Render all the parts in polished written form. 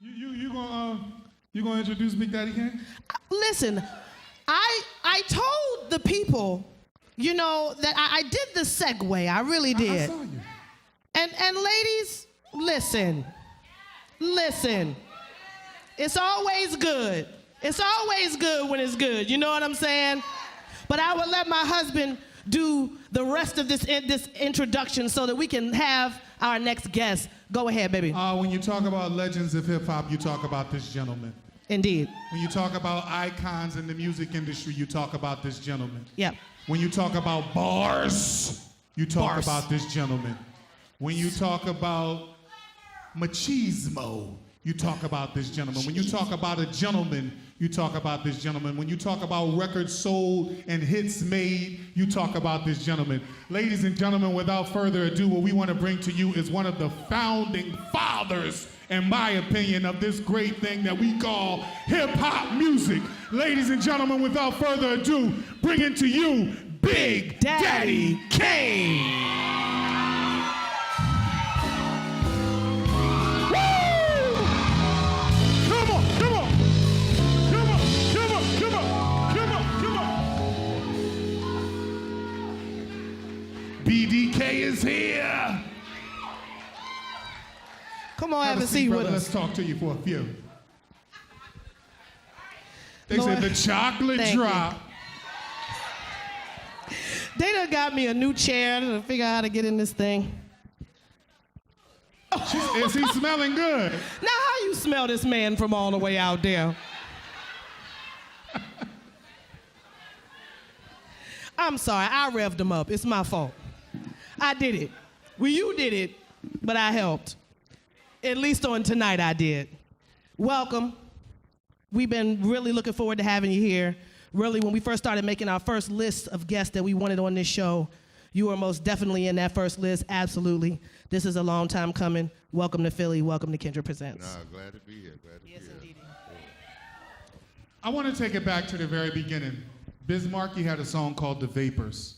You gonna introduce Big Daddy Kane? Listen, I told the people, you know, that I did the segue. I really did. I saw you. And ladies, listen. It's always good. It's always good when it's good. You know what I'm saying? But I would let my husband do the rest of this introduction so that we can have our next guest. Go ahead, baby. When you talk about legends of hip hop, you talk about this gentleman. Indeed. When you talk about icons in the music industry, you talk about this gentleman. Yep. When you talk about bars, you talk Bars. about this gentleman. When you talk about machismo, you talk about this gentleman. When you talk about a gentleman, you talk about this gentleman. When you talk about records sold and hits made, you talk about this gentleman. Ladies and gentlemen, without further ado, what we want to bring to you is one of the founding fathers, in my opinion, of this great thing that we call hip-hop music. Ladies and gentlemen, without further ado, bringing to you Big Daddy Kane. BDK is here. Come on, have a seat with us. Let's talk to you for a few. They Lord, said the chocolate thank drop. They done got me a new chair to figure out how to get in this thing. Is he smelling good? Now, how you smell this man from all the way out there? I'm sorry, I revved him up. It's my fault. I did it. Well, you did it, but I helped. At least on tonight, I did. Welcome. We've been really looking forward to having you here. Really, when we first started making our first list of guests that we wanted on this show, you were most definitely in that first list, absolutely. This is a long time coming. Welcome to Philly. Welcome to Kindred Presents. Glad to be here. Yes, indeed. I want to take it back to the very beginning. Biz Markie had a song called The Vapors.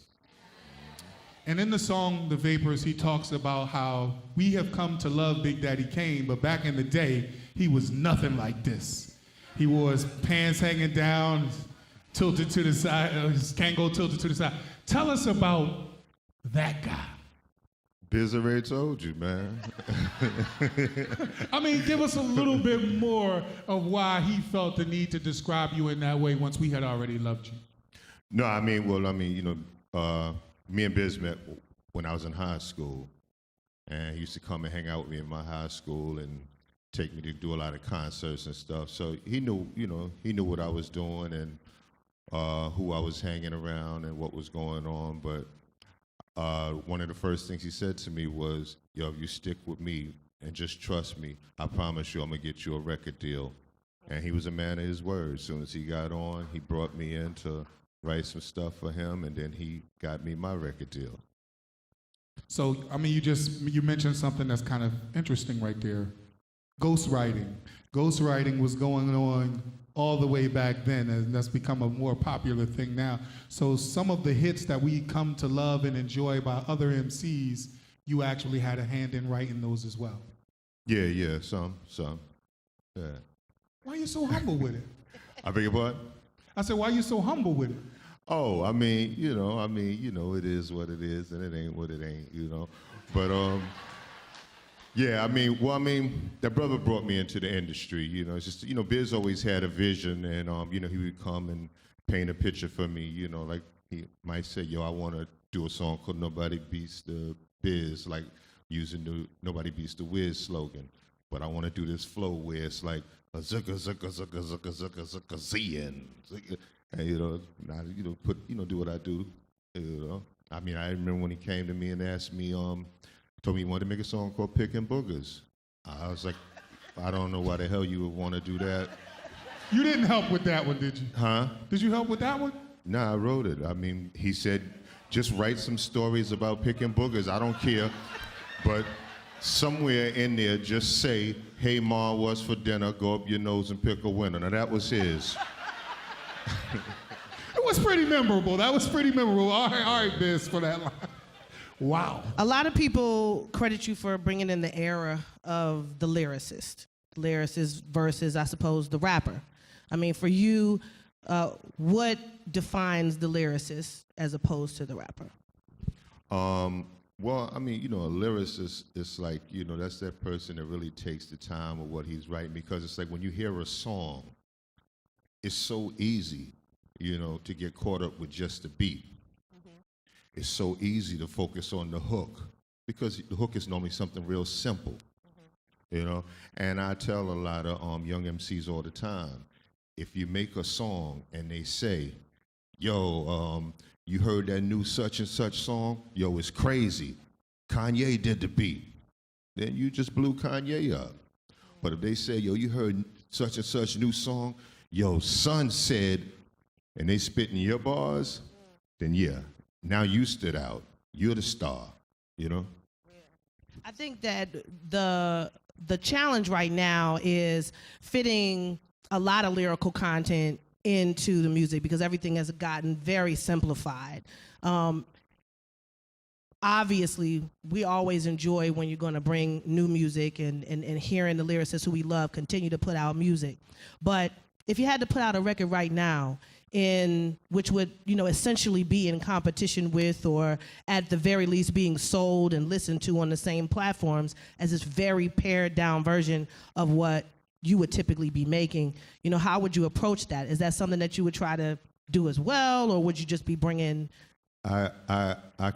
And in the song, The Vapors, he talks about how we have come to love Big Daddy Kane, but back in the day, he was nothing like this. He wore his pants hanging down, tilted to the side, his Kango tilted to the side. Tell us about that guy. Biz already told you, man. I mean, give us a little bit more of why he felt the need to describe you in that way once we had already loved you. No, me and Biz met when I was in high school, and he used to come and hang out with me in my high school and take me to do a lot of concerts and stuff. So he knew what I was doing and who I was hanging around and what was going on. But one of the first things he said to me was, "Yo, if you stick with me and just trust me, I promise you I'm gonna get you a record deal." And he was a man of his word. As soon as he got on, he brought me in to write some stuff for him, and then he got me my record deal. So, I mean, you mentioned something that's kind of interesting right there. Ghostwriting. Ghostwriting was going on all the way back then, and that's become a more popular thing now. So some of the hits that we come to love and enjoy by other MCs, you actually had a hand in writing those as well. Yeah, some. Yeah. Why are you so humble with it? I beg your pardon? I said, why are you so humble with it? Oh, it is what it is, and it ain't what it ain't, But that brother brought me into the industry, It's just, Biz always had a vision, and he would come and paint a picture for me, like he might say, "Yo, I want to do a song called Nobody Beats the Biz," like using the Nobody Beats the Wiz slogan. But I want to do this flow where it's like a zucka zucka zucka zucka zucka zucka zian. And do what I do. I remember when he came to me and asked me, told me he wanted to make a song called Pickin' Boogers. I was like, I don't know why the hell you would want to do that. You didn't help with that one, did you? Huh? Did you help with that one? Nah, I wrote it. He said, just write some stories about picking boogers. I don't care. But somewhere in there, just say, "Hey, Ma, what's for dinner? Go up your nose and pick a winner." Now, that was his. It was pretty memorable. That was pretty memorable. All right, Biz, for that line. Wow. A lot of people credit you for bringing in the era of the lyricist. lyricist versus, I suppose, the rapper. I mean, for you, what defines the lyricist as opposed to the rapper? Well, I mean, a lyricist is like, that's that person that really takes the time of what he's writing, because it's like when you hear a song, it's so easy, to get caught up with just the beat. Mm-hmm. It's so easy to focus on the hook, because the hook is normally something real simple, And I tell a lot of young MCs all the time, if you make a song and they say, yo, you heard that new such and such song? Yo, it's crazy. Kanye did the beat. Then you just blew Kanye up. But if they say, yo, you heard such and such new song? Yo, son said, and they spitting your bars, then yeah, now you stood out. You're the star, I think that the challenge right now is fitting a lot of lyrical content into the music, because everything has gotten very simplified. Obviously, we always enjoy when you're going to bring new music and hearing the lyricists who we love continue to put out music. But if you had to put out a record right now which would, essentially be in competition with, or at the very least being sold and listened to on the same platforms as this very pared down version of what you would typically be making, how would you approach that? Is that something that you would try to do as well, or would you just be bringing? I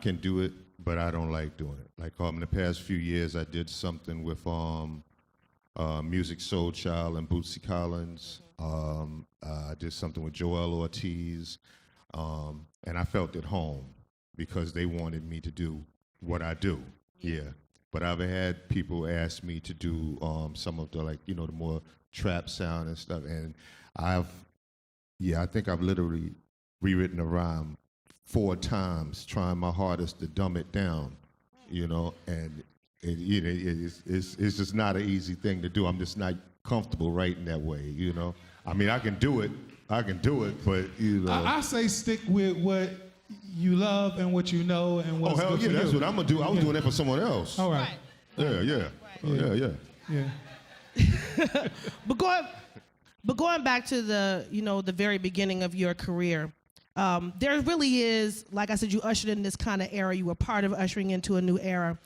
can do it, but I don't like doing it. Like in the past few years, I did something with Music Soul Child and Bootsy Collins. I did something with Joel Ortiz, and I felt at home because they wanted me to do what I do. Yeah. But I've had people ask me to do some of the the more trap sound and stuff, and I think I've literally rewritten a rhyme 4 times, trying my hardest to dumb it down, and it's just not an easy thing to do. I'm just not comfortable writing that way, I mean, I can do it, but I say stick with what you love and what you know and what's hell good yeah, for that's you. what I'm gonna do. I was doing that for someone else. All right. Yeah. But going back to the very beginning of your career, there really is, like I said, you ushered in this kind of era. You were part of ushering into a new era.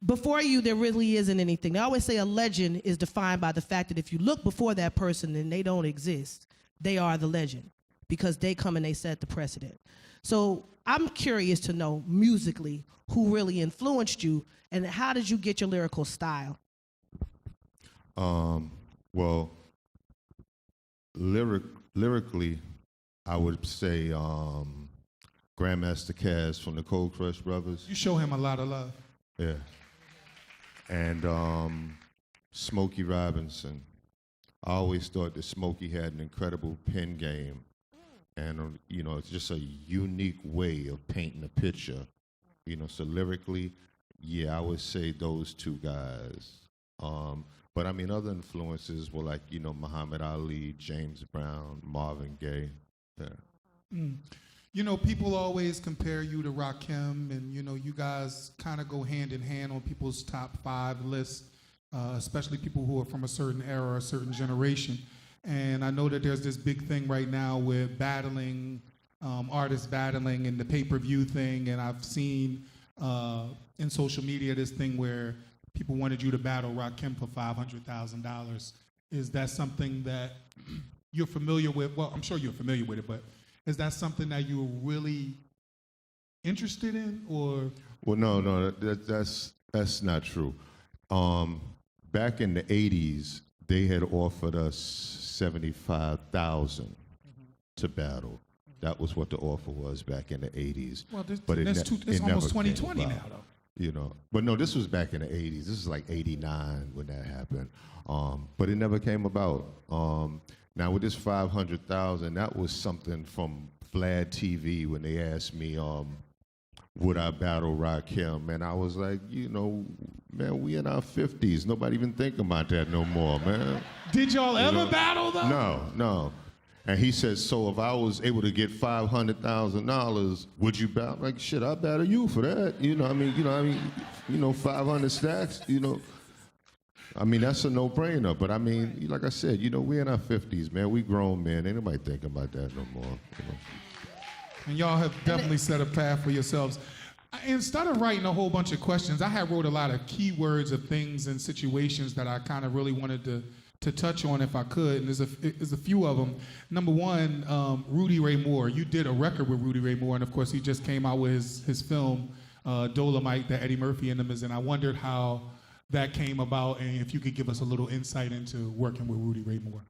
Before you, there really isn't anything. They always say a legend is defined by the fact that if you look before that person and they don't exist, they are the legend, because they come and they set the precedent. So I'm curious to know, musically, who really influenced you, and how did you get your lyrical style? Well, lyrically, I would say Grandmaster Caz from the Cold Crush Brothers. You show him a lot of love. Yeah. And Smokey Robinson. I always thought that Smokey had an incredible pen game. And, it's just a unique way of painting a picture. So lyrically, yeah, I would say those 2 guys. But I mean, other influences were like, Muhammad Ali, James Brown, Marvin Gaye. Yeah. People always compare you to Rakim, and, you guys kind of go hand in hand on people's top 5 lists, especially people who are from a certain era or a certain generation. And I know that there's this big thing right now with battling, artists battling and the pay-per-view thing, and I've seen in social media this thing where people wanted you to battle Rakim for $500,000. Is that something that you're familiar with? Well, I'm sure you're familiar with it, but is that something that you're really interested in, or? Well, no, that's not true. Back in the 80s, they had offered us $75,000 to battle. That was what the offer was back in the 80s. Well, but it's almost 2020 now, though. But no, this was back in the 80s. This is like 89 when that happened. But it never came about. Now with this $500,000, that was something from Vlad TV when they asked me, would I battle Rakim? And I was like, man, we in our 50s. Nobody even think about that no more, man. Did y'all ever battle, though? No. And he said, so if I was able to get $500,000, would you battle? Like, shit, I'll battle you for that. 500 stacks, I mean, that's a no-brainer. But I mean, like I said, you know, we're in our 50s, man. We grown men. Ain't nobody thinking about that no more. You know? And y'all have definitely set a path for yourselves. Instead of writing a whole bunch of questions, I had wrote a lot of keywords of things and situations that I kind of really wanted to touch on if I could, and there's a few of them. Number one, Rudy Ray Moore. You did a record with Rudy Ray Moore, and of course he just came out with his film, Dolomite, that Eddie Murphy and them is in. I wondered how that came about, and if you could give us a little insight into working with Rudy Ray Moore.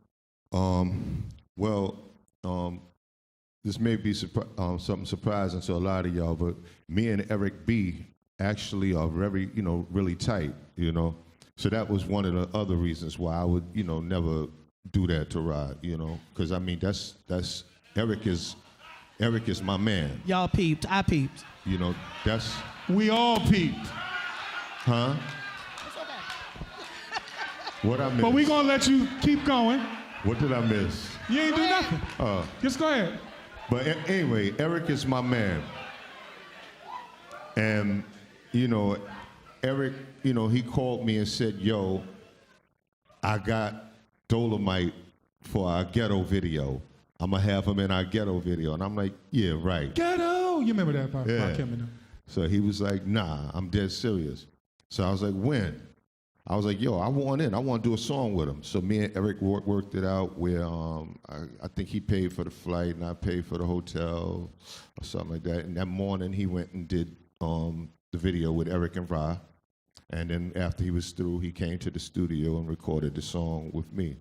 This may be something surprising to a lot of y'all, but me and Eric B actually are very, really tight, So that was one of the other reasons why I would, never do that to Rod, because I mean that's Eric is my man. Y'all peeped. I peeped. That's. We all peeped. Huh? What I missed? But we gonna let you keep going. What did I miss? You ain't do nothing. Just go ahead. But anyway, Eric is my man. And, Eric, he called me and said, yo, I got Dolomite for our ghetto video. I'm going to have him in our ghetto video. And I'm like, yeah, right. Ghetto! You remember that part? Yeah. Kim, So he was like, nah, I'm dead serious. So I was like, when? I was like, yo, I want in. I want to do a song with him. So me and Eric worked it out where I think he paid for the flight and I paid for the hotel or something like that. And that morning he went and did the video with Eric and Ra. And then after he was through, he came to the studio and recorded the song with me.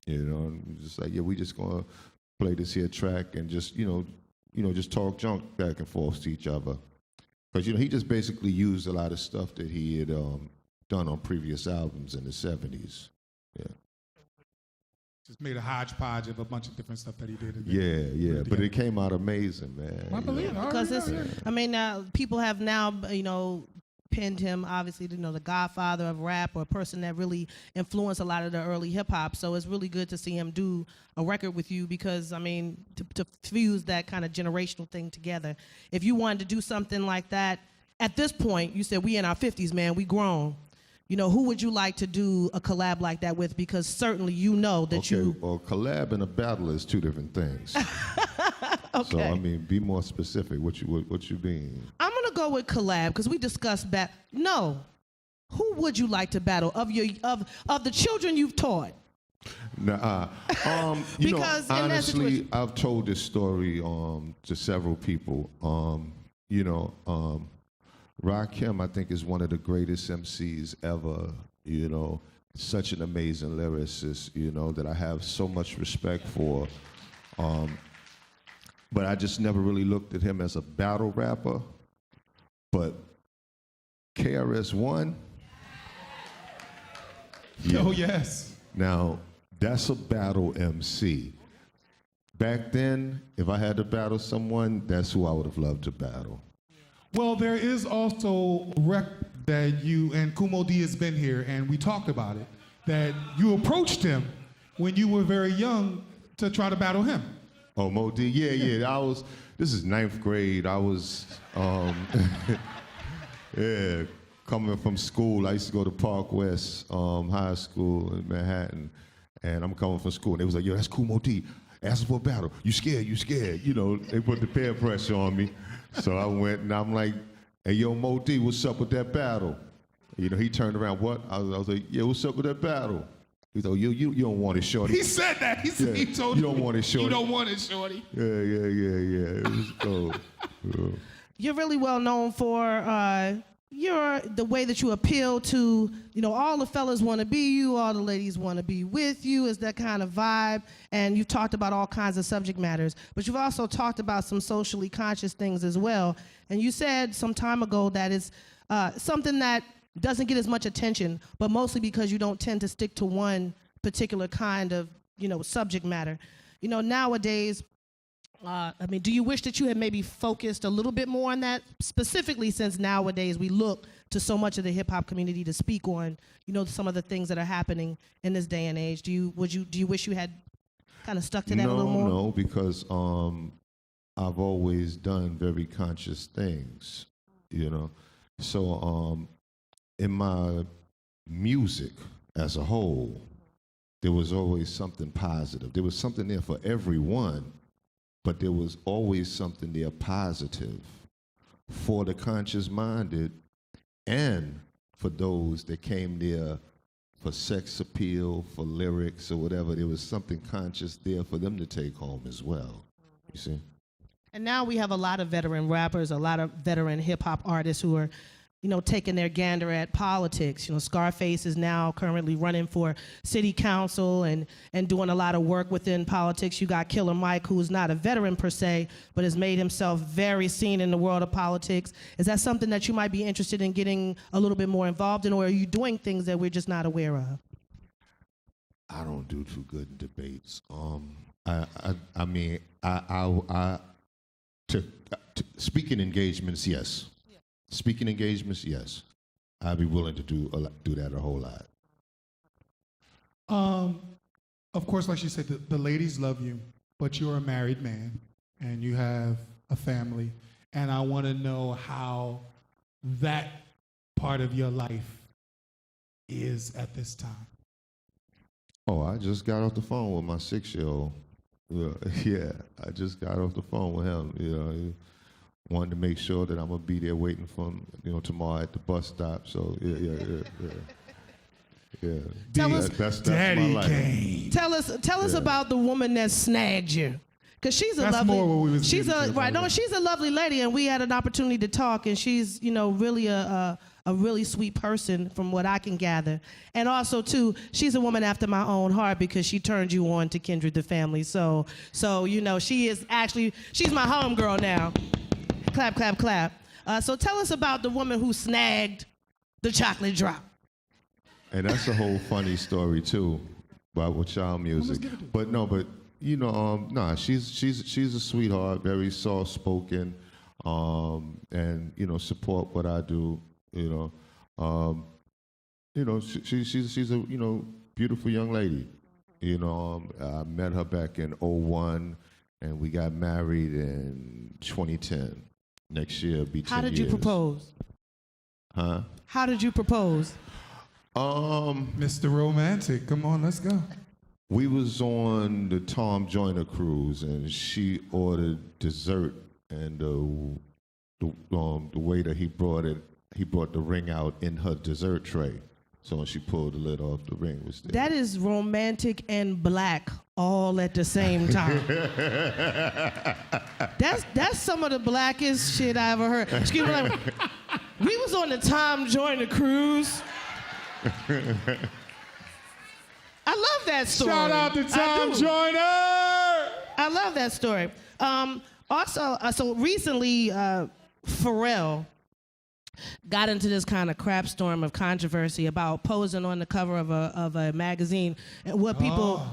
And just like, yeah, we just going to play this here track and just, just talk junk back and forth to each other. Because, he just basically used a lot of stuff that he had done on previous albums in the 70s. Yeah. Just made a hodgepodge of a bunch of different stuff that he did. Yeah. But it came out amazing, man. I believe it. Because people have now, pinned him, obviously, the godfather of rap, or a person that really influenced a lot of the early hip hop. So it's really good to see him do a record with you because, to fuse that kind of generational thing together. If you wanted to do something like that, at this point, you said we in our 50s, man, we grown. Who would you like to do a collab like that with? Because certainly Well, collab and a battle is two different things. Okay. So, be more specific. What you mean? I'm going to go with collab because we discussed No. Who would you like to battle of the children you've taught? Nah, Because in that honestly, situation- I've told this story to several people. Rakim, I think, is one of the greatest MCs ever, such an amazing lyricist, that I have so much respect for. But I just never really looked at him as a battle rapper. But KRS-One? Yeah. Oh, yes. Now, that's a battle MC. Back then, if I had to battle someone, that's who I would have loved to battle. Well, there is also a rec that you, and Kumo D has been here, and we talked about it, that you approached him when you were very young to try to battle him. Oh, Mo D, yeah. This is 9th grade. I was, coming from school. I used to go to Park West High School in Manhattan, and I'm coming from school, and they was like, yo, that's Kumo D. Asking for a battle. You scared. They put the peer pressure on me. So I went and I'm like, hey, yo, Mo D, what's up with that battle? He turned around, what? I was like, yeah, what's up with that battle? He thought, you don't want it, shorty. He said that. He told you don't want it, shorty. You don't want it, shorty. Yeah. It was cool. Yeah. You're really well known for the way that you appeal to, all the fellas want to be you, all the ladies want to be with you, is that kind of vibe. And you've talked about all kinds of subject matters, but you've also talked about some socially conscious things as well. And you said some time ago that it's something that doesn't get as much attention, but mostly because you don't tend to stick to one particular kind of, subject matter. Nowadays, do you wish that you had maybe focused a little bit more on that, specifically since nowadays we look to so much of the hip hop community to speak on, some of the things that are happening in this day and age? Do you wish you had kind of stuck to that a little more? No, because I've always done very conscious things, So in my music as a whole, there was always something positive. There was something there for everyone, but there was always something there positive for the conscious-minded and for those that came there for sex appeal, for lyrics or whatever. There was something conscious there for them to take home as well, you see? And now we have a lot of veteran rappers, a lot of veteran hip-hop artists who are, you know, taking their gander at politics. You know, Scarface is now currently running for city council and doing a lot of work within politics. You got Killer Mike, who's not a veteran per se, but has made himself very seen in the world of politics. Is that something that you might be interested in getting a little bit more involved in, or are you doing things that we're just not aware of? I don't do too good in debates. Speaking engagements, yes. Speaking engagements, yes. I'd be willing to do that a whole lot. Of course, like she said, the ladies love you, but you're a married man and you have a family, and I want to know how that part of your life is at this time. Oh, I just got off the phone with my 6-year-old. Yeah, I just got off the phone with him. You know, he wanted to make sure that I'm gonna be there waiting for him, you know, tomorrow at the bus stop. So yeah. Tell us, that's Daddy my life. Kane. Tell us about the woman that snagged you, because she's a That's lovely. more what we was she's getting a to, right. by the No, way. she's a lovely lady, and we had an opportunity to talk, and she's, you know, really a really sweet person from what I can gather. And also too, she's a woman after my own heart because she turned you on to Kindred the Family. So you know, she's my homegirl now. Clap, clap, clap. So tell us about the woman who snagged the chocolate drop. And that's a whole funny story too, about with child music. But you know, she's a sweetheart, very soft spoken, and you know, support what I do. You know, she's a, you know, beautiful young lady. You know, I met her back in '01, and we got married in 2010. Next year will be 10 years. How did you propose? Huh? How did you propose? Mr. Romantic, come on, let's go. We was on the Tom Joyner cruise, and she ordered dessert, and the waiter, he brought the ring out in her dessert tray. So when she pulled the lid off, the ring was there. That is romantic and black all at the same time. That's some of the blackest shit I ever heard. Excuse me. We was on the Tom Joyner cruise. I love that story. Shout out to Tom I do. Joyner! I love that story. Also, so recently, Pharrell got into this kind of crap storm of controversy about posing on the cover of a magazine, and what people,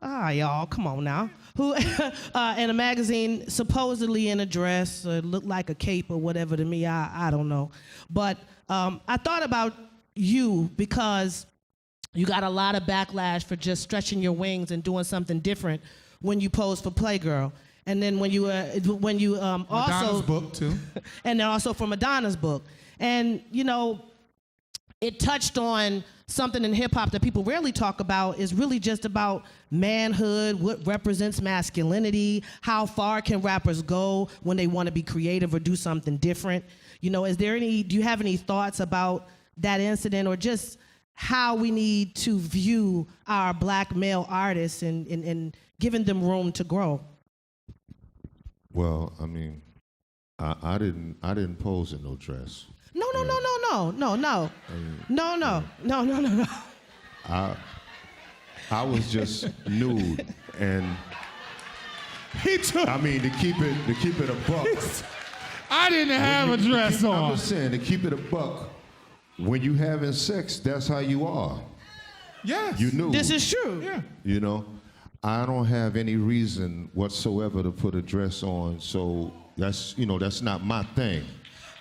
y'all, come on now, who in a magazine supposedly in a dress, or looked like a cape or whatever to me, I don't know, but I thought about you because you got a lot of backlash for just stretching your wings and doing something different when you posed for Playgirl. And then when you Madonna's also book too. and then also for Madonna's book. And you know, it touched on something in hip hop that people rarely talk about, is really just about manhood, what represents masculinity, how far can rappers go when they want to be creative or do something different. You know, do you have any thoughts about that incident, or just how we need to view our black male artists and giving them room to grow? Well, I mean, I didn't pose in no dress. No. I was just nude, and He took. I mean, to keep it a buck. I didn't have a dress I'm on. just saying, to keep it a buck, when you having sex, that's how you are. Yes. You knew. This is true. Yeah. You know, I don't have any reason whatsoever to put a dress on, so that's not my thing.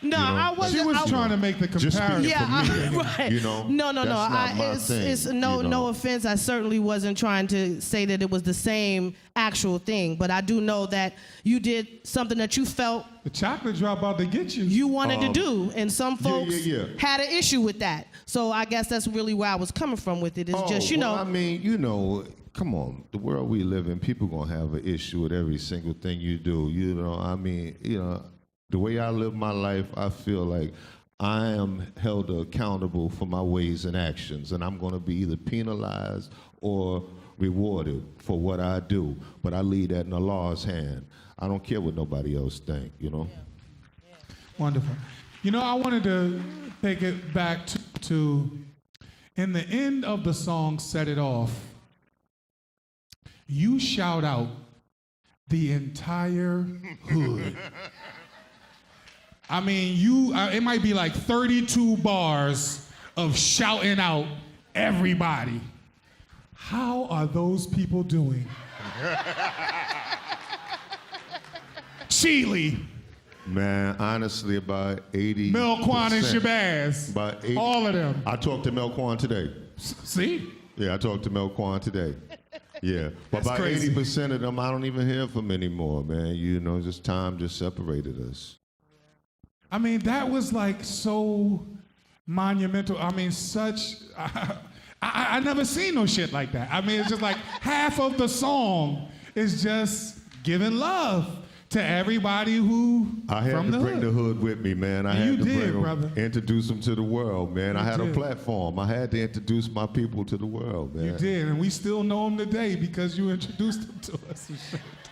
No, you know? I wasn't. She was trying to make the Just comparison. speaking for me, right. you know. No. That's not my thing, It's no, you know. no offense. I certainly wasn't trying to say that it was the same actual thing, but I do know that you did something that you felt The chocolate drop out to get you. you wanted to do, and some folks yeah. had an issue with that. So I guess that's really where I was coming from with it. It's just, you know. Well, I mean, you know, come on, the world we live in, people gonna have an issue with every single thing you do. You know, I mean, you know, the way I live my life, I feel like I am held accountable for my ways and actions, and I'm gonna be either penalized or rewarded for what I do. But I leave that in the law's hand. I don't care what nobody else think, you know? Wonderful. You know, I wanted to take it back to in the end of the song, Set It Off, you shout out the entire hood. I mean, it might be like 32 bars of shouting out everybody. How are those people doing? Chile, Man, honestly, about 80. Melquan and Shabazz, About 80. all of them. I talked to Melquan today. See? Yeah, I talked to Melquan today. Yeah, but That's about crazy. 80% of them, I don't even hear from anymore, man. You know, just time just separated us. I mean, that was like so monumental. I mean, I never seen no shit like that. I mean, it's just like half of the song is just giving love to everybody who I had from to the bring hood. the hood with me, man. I And had you to did, bring them, brother. introduce them to the world, man. I You had a did. platform. I had to introduce my people to the world, man. You did, and we still know them today because you introduced them to us.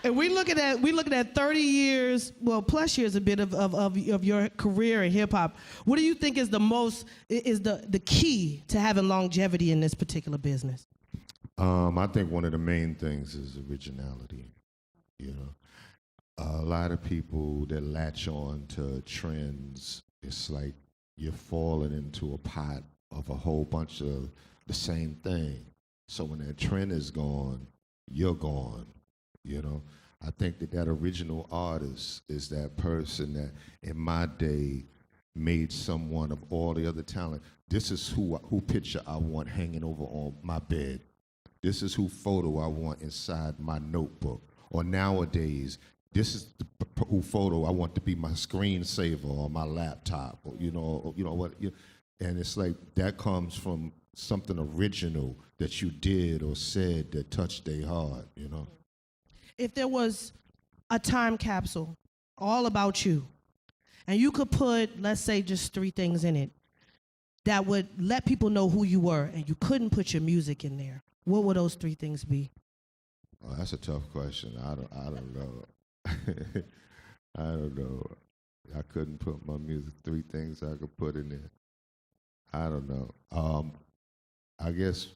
And we looking at 30 years, well, plus years a bit of your career in hip hop. What do you think is the key to having longevity in this particular business? I think one of the main things is originality. You know, a lot of people that latch on to trends, it's like you're falling into a pot of a whole bunch of the same thing. So when that trend is gone, you're gone. You know, I think that original artist is that person that in my day made someone of all the other talent. This is who picture I want hanging over on my bed. This is who photo I want inside my notebook. Or nowadays, this is who photo I want to be my screensaver on my laptop. Or, you know what? And it's like that comes from something original that you did or said that touched their heart. You know. If there was a time capsule all about you, and you could put, let's say, just 3 things in it that would let people know who you were, and you couldn't put your music in there, what would those 3 things be? Oh, that's a tough question. I don't know. I don't know. I couldn't put my music. 3 things I could put in there. I don't know. I guess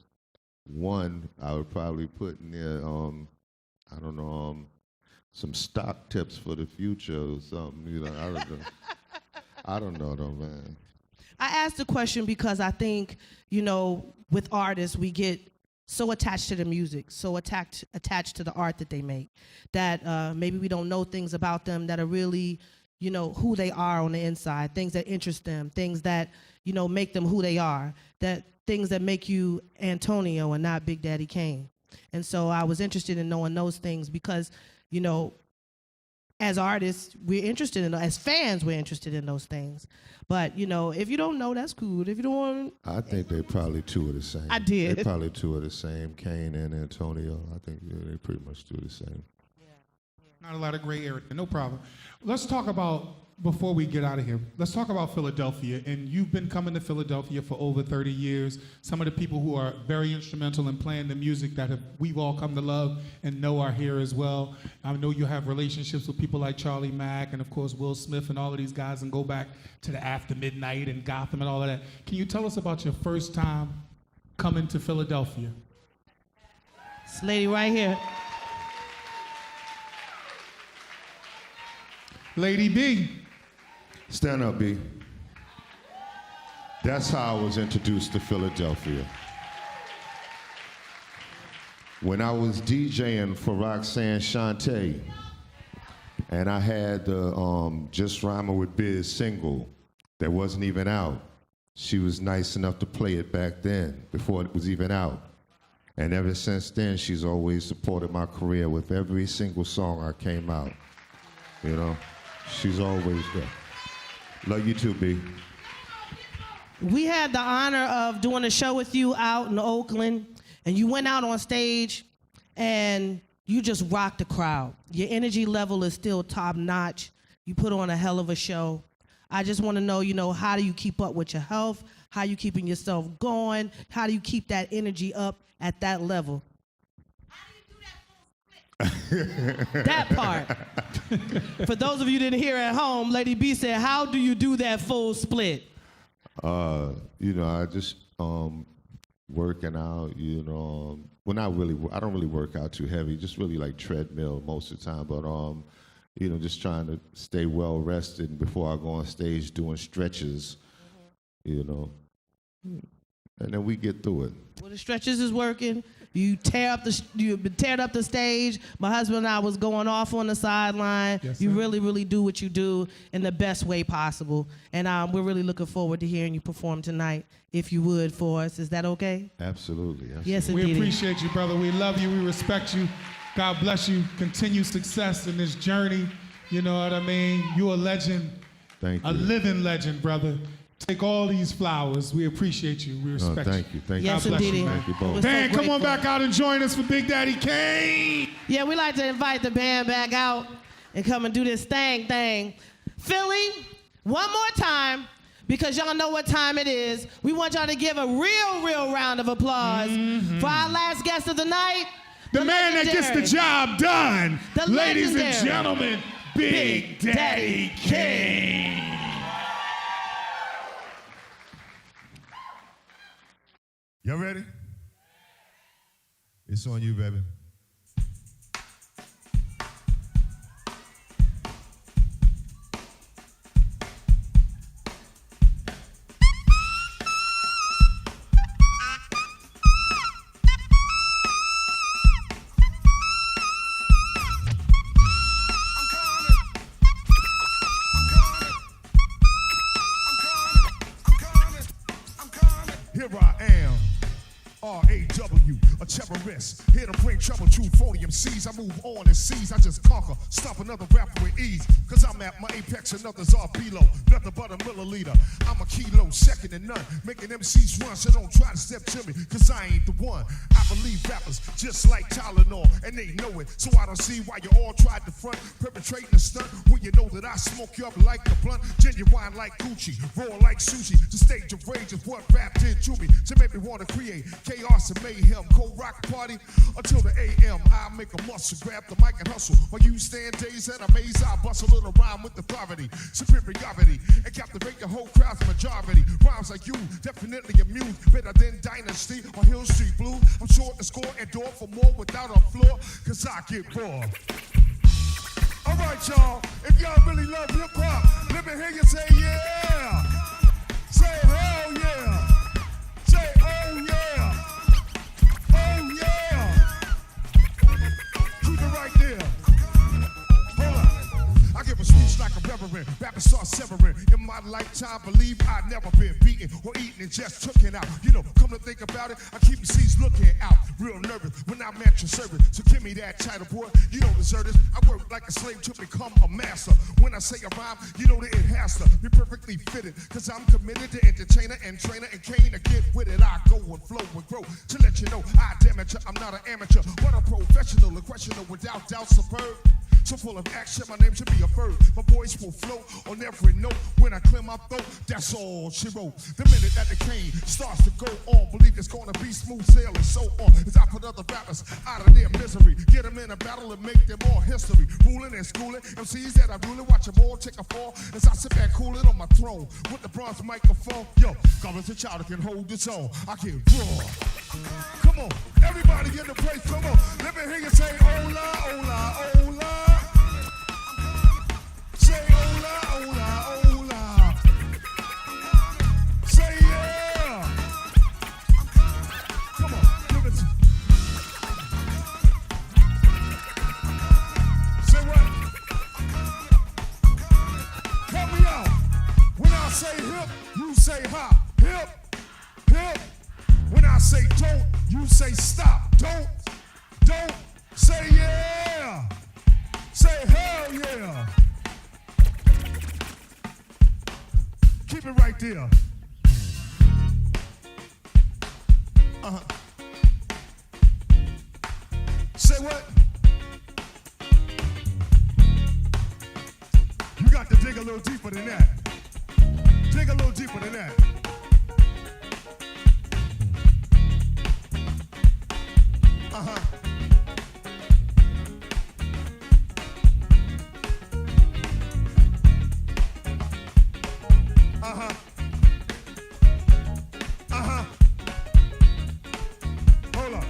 one I would probably put in there. I don't know, some stock tips for the future or something. You know, I don't know. I don't know though, man. I asked the question because I think, you know, with artists, we get so attached to the music, so attached to the art that they make, that maybe we don't know things about them that are really, you know, who they are on the inside, things that interest them, things that, you know, make them who they are, that things that make you Antonio and not Big Daddy Kane. And so I was interested in knowing those things because, you know, as artists, we're interested in, as fans, we're interested in those things. But, you know, if you don't know, that's cool. If you don't want, I think they're probably 2 of the same. I did. They're probably 2 of the same, Kane and Antonio. I think they pretty much do the same. Not a lot of gray area, no problem. Let's talk about, before we get out of here, let's talk about Philadelphia. And you've been coming to Philadelphia for over 30 years. Some of the people who are very instrumental in playing the music that we've all come to love and know are here as well. I know you have relationships with people like Charlie Mack and, of course, Will Smith and all of these guys, and go back to the After Midnight and Gotham and all of that. Can you tell us about your first time coming to Philadelphia? this lady right here. Lady B. Stand up, B. That's how I was introduced to Philadelphia. When I was DJing for Roxanne Shante, And I had the Just Rhyming with Biz single that wasn't even out. She was nice enough to play it back then, before it was even out. And ever since then, she's always supported my career with every single song I came out. You know, she's always there. Love you too, B. We had the honor of doing a show with you out in Oakland, and you went out on stage and you just rocked the crowd. Your energy level is still top notch. You put on a hell of a show. I just want to know, how do you keep up with your health? How you keeping yourself going? How do you keep that energy up at that level? That part. For those of you who didn't hear at home, Lady B said, how do you do that full split? I just working out, well, not really, I don't really work out too heavy, just really like treadmill most of the time, but just trying to stay well rested before I go on stage doing stretches, and then we get through it. Well, the stretches is working. You've been tearing up the stage. My husband and I was going off on the sideline. Yes, you sir. really, really do what you do in the best way possible. And we're really looking forward to hearing you perform tonight, if you would, for us. Is that okay? Absolutely. Yes, We indeed. appreciate you, brother. We love you. We respect you. God bless you. Continued success in this journey. You know what I mean? You're a legend. Thank you. A living legend, brother. Take all these flowers. We appreciate you. We respect thank you. Thank Yes, you. God bless indeed. you, man. Thank you both. We're so Dan, come on grateful. back out and join us for Big Daddy Kane. Yeah, we like to invite the band back out and come and do this thing. Philly, one more time, because y'all know what time it is. We want y'all to give a real round of applause for our last guest of the night. The man that gets the legendary, job done. The Ladies and legendary gentlemen, Big Daddy Kane. Y'all ready? It's on you, baby. Here I am, R-A-W, a terrorist, here to bring trouble to 40 MCs. I move on and seize, I just conquer, stop another rapper with ease. Cause I'm at my apex and others are below, nothing but a milliliter. I'm a kilo, second to none, making MCs run, so don't try to step to me, cause I ain't the one. I believe rappers just like Tylenol, and they know it, so I don't see why you all tried to front, perpetrating a stunt, when you know that I smoke you up like a blunt, genuine like Gucci, raw like sushi. The stage of rage is what rap did to me, to make me want to create chaos and mayhem, cold rock party until the AM. I make a muscle, grab the mic and hustle, while you stand days at a maze. I bust a little rhyme with authority, superiority, and captivate the whole crowd's majority. Rhymes like you, definitely immune, better than Dynasty or Hill Street Blues. I'm sure to score and door for more without a floor, cause I get raw. All right, y'all, if y'all really love hip hop, let me hear you say yeah. Say hell yeah. Say oh yeah. Oh yeah. Keep it right there. Hold on. I give a speech like a reverend. Rappers start severing. In my lifetime, believe I've never been beaten or eaten and just took it out. Come to think about it, I keep the seats looking out. Real nervous when I'm at your service. So give me that title, boy. You don't deserve this. I work like a slave to become a master. When I say a rhyme, you know that it has to be perfectly fitted. Cause I'm committed to entertainer and trainer and Kane to get with it. I go and flow and grow to let you know I damage you. I'm not an amateur, but a professional, a questioner without doubt, superb. So full of action, my name should be a verb. My voice will flow on every note. When I clear my throat, that's all she wrote. The minute that the Kane starts to go on, believe it's gonna be smooth sailing, so on. As I put other rappers out of their misery, get them in a battle and make them all history. Ruling and schooling, MCs that I really watch them all take a fall. As I sit back cooling on my throne with the bronze microphone. Yo, God is a child that can hold its own. I can raw. Come on, everybody in the place, come on. Let me hear you say hola, hola, hola. Say hola, hola, hola. Say yeah. Come on, give it. Say what? say hip, you say hop. Hip, hip. When I say don't, you say stop. Don't say yeah. Say hell yeah. Keep it right there. Uh-huh. Say what? You got to dig a little deeper than that. Dig a little deeper than that. Uh-huh. Uh-huh. Uh-huh. Hold on.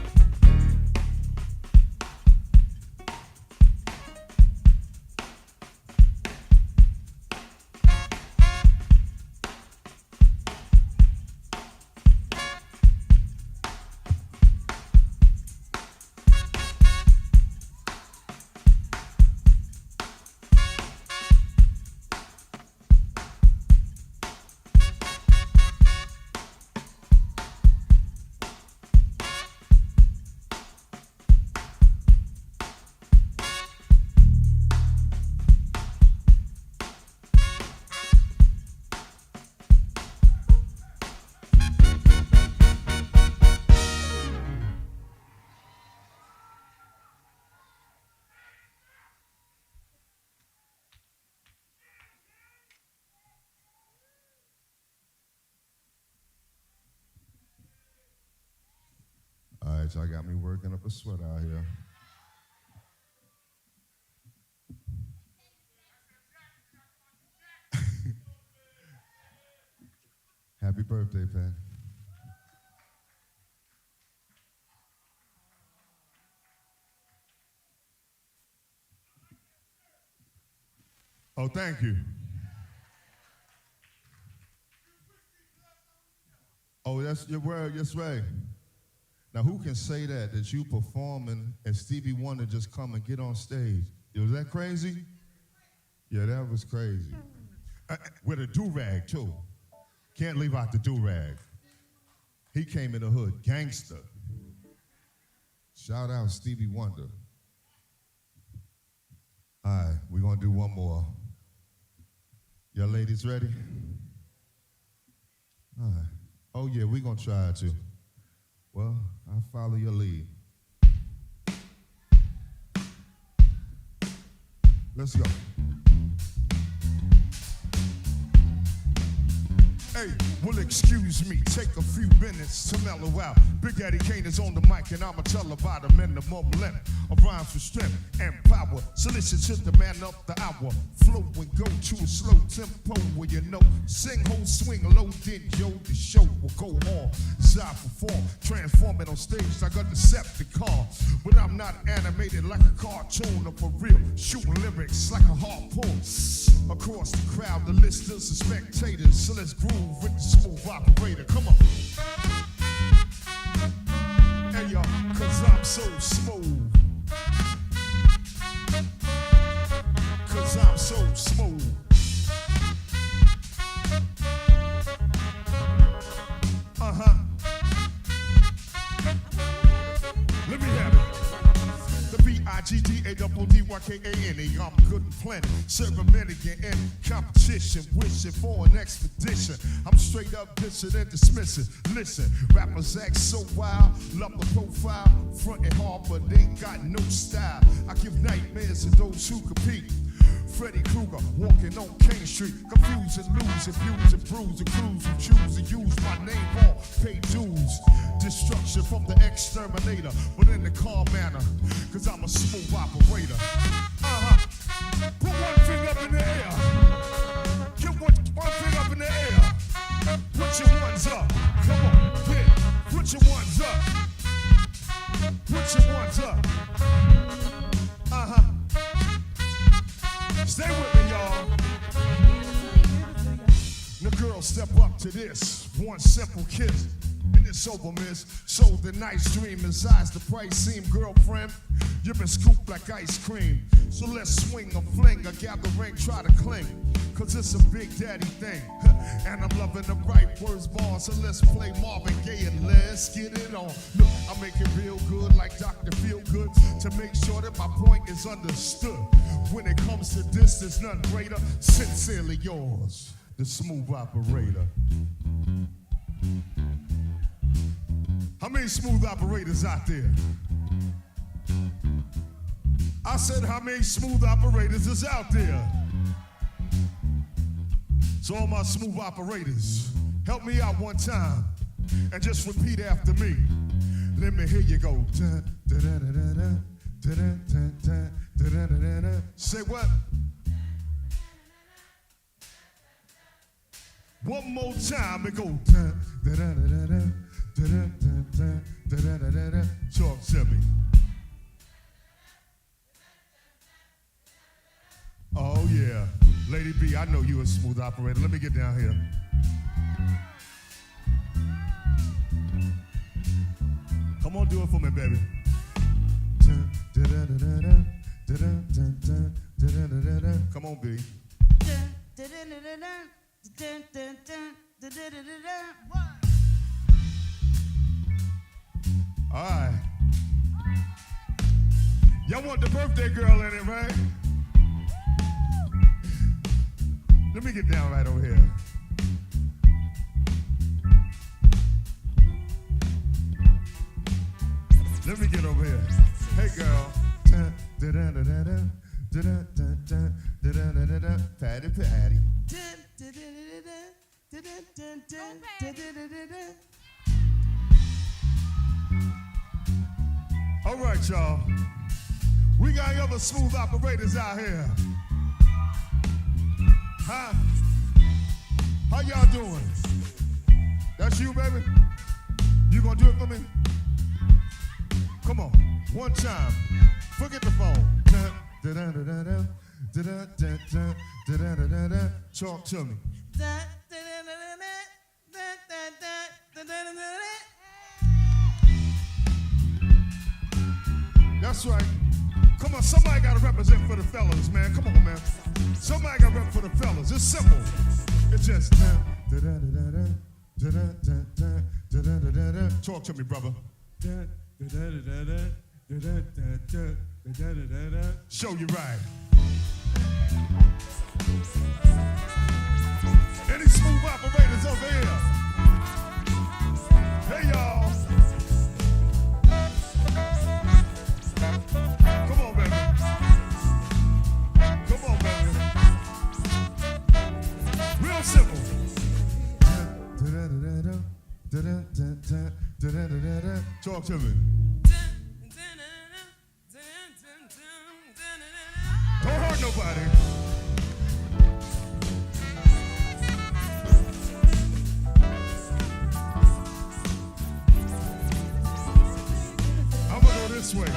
All right, y'all got me working up a sweat out here. Happy birthday, Pat. Oh, thank you. Oh, that's your word, yes, right. Now, who can say that you performing and Stevie Wonder just come and get on stage? Was that crazy? Yeah, that was crazy. With a do-rag, too. Can't leave out the do-rag. He came in the hood, gangster. Shout out Stevie Wonder. All right, we're gonna do one more. Y'all ladies ready? All right. Oh yeah, we're gonna try it too. Well, I'll follow your lead. Let's go. Hey, well, excuse me, take a few minutes to mellow out. Big Daddy Kane is on the mic, and I'ma tell about a minimum length of rhymes for strength and power. So listen to the man up the hour. Flow and go to a slow tempo where you know. Sing, hold, swing, low, then yo, the show will go on. So I perform, transform it on stage like a Decepticon. But I'm not animated like a cartoon or for real. Shooting lyrics like a harpoon. Across the crowd, the listeners and spectators. So let's groove with the smooth operator. Come on. Hey y'all, cause I'm so smooth. Cause I'm so smooth. Uh-huh. Let me have it. The B-I-G-D-A-double-D-Y-K-A-N-E. I'm good and plenty. Serving many in competition. Wishing for an expedition. I'm straight up dissing and dismissing. Listen, rappers act so wild. Love the profile. Frontin' hard, but they got no style. I give nightmares to those who compete. Freddy Krueger walking on Kane Street, confusing, losing, views and bruising, crews who choose to use my name on pay dues. Destruction from the exterminator, but in the calm manner, cause I'm a smooth operator. Put one finger up in the air. Get one finger up in the air. Put your ones up. Come on, hit. Put your ones up. Put your ones up. Stay with me, y'all. The girls step up to this. One simple kiss. And it's over, miss. So the nice dream is eyes the price seem, girlfriend. You've been scooped like ice cream. So let's swing or fling or gather ring, try to cling. Cause cause it's a big daddy thing. And I'm loving the right words, bars, so let's play Marvin Gaye and let's get it on. Look, I make it real good like Dr. Feelgood to make sure that my point is understood. When it comes to this, there's none greater. Sincerely yours, the smooth operator. How many smooth operators out there? I said, how many smooth operators is out there? So all my smooth operators, help me out one time and just repeat after me. Let me hear you go. Say what? One more time and go. Talk to me. Oh yeah, Lady B, I know you a smooth operator. Let me get down here. Come on, do it for me, baby. Come on, B. All right. Y'all want the birthday girl in it, right? Let me get down right over here. Let me get over here. Hey, girl. Patty, patty. All right, y'all. We got other smooth operators out here. Huh? How y'all doing? That's you, baby? You gonna do it for me? Come on, one time. Forget the phone. Talk to me. That's right. Come on, somebody gotta represent for the fellas, man. Come on, man. Somebody gotta rep for the fellas. It's simple. It's just talk to me, brother. Show you right. Any smooth operators over here? Hey, y'all. Come on, baby. Come on, baby. Real simple. Talk to me. Don't hurt nobody. I'm gonna go this way.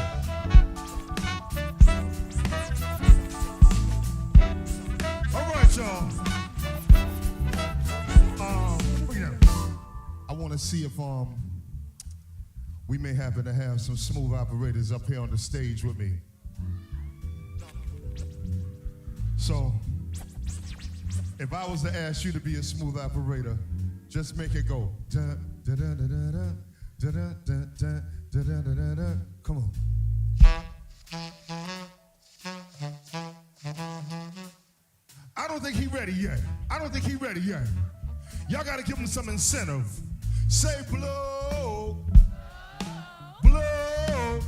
All right, y'all. I want to see if we may happen to have some smooth operators up here on the stage with me. So, if I was to ask you to be a smooth operator, just make it go. Come on. I don't think he's ready yet. Y'all gotta give him some incentive. Say blow, blow.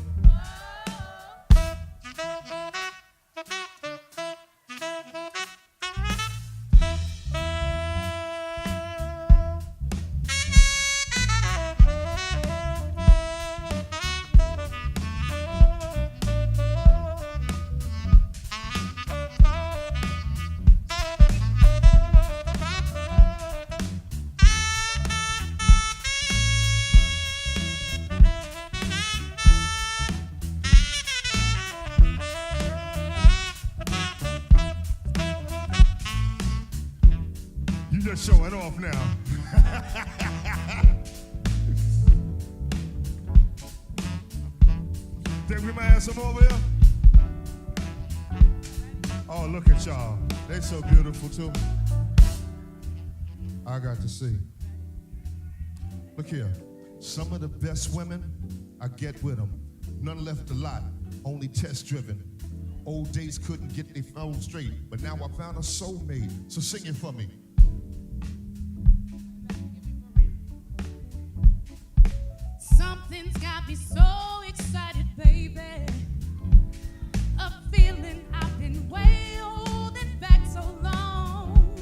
Just showing off now. Think we might have some over here? Oh, look at y'all. They so beautiful too. I got to see. Look here. Some of the best women, I get with them. None left a lot, only test driven. Old days couldn't get their phone straight, but now I found a soulmate. So sing it for me. Something's got me so excited, baby. A feeling I've been way holding back so long.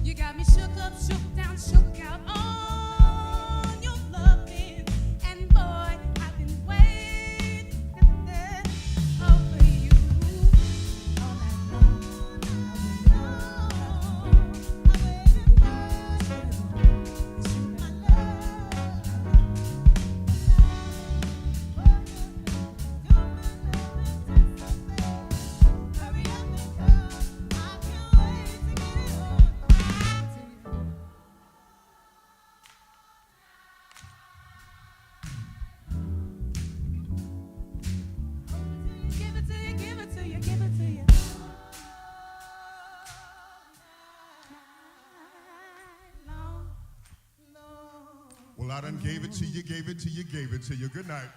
You got me shook up, shook down, shook out on your loving. And boy, I've been waiting over you all night long. Give it to you, give it to you, give it to you. Long, long. Well, I done gave it to you, gave it to you, gave it to you. Good night.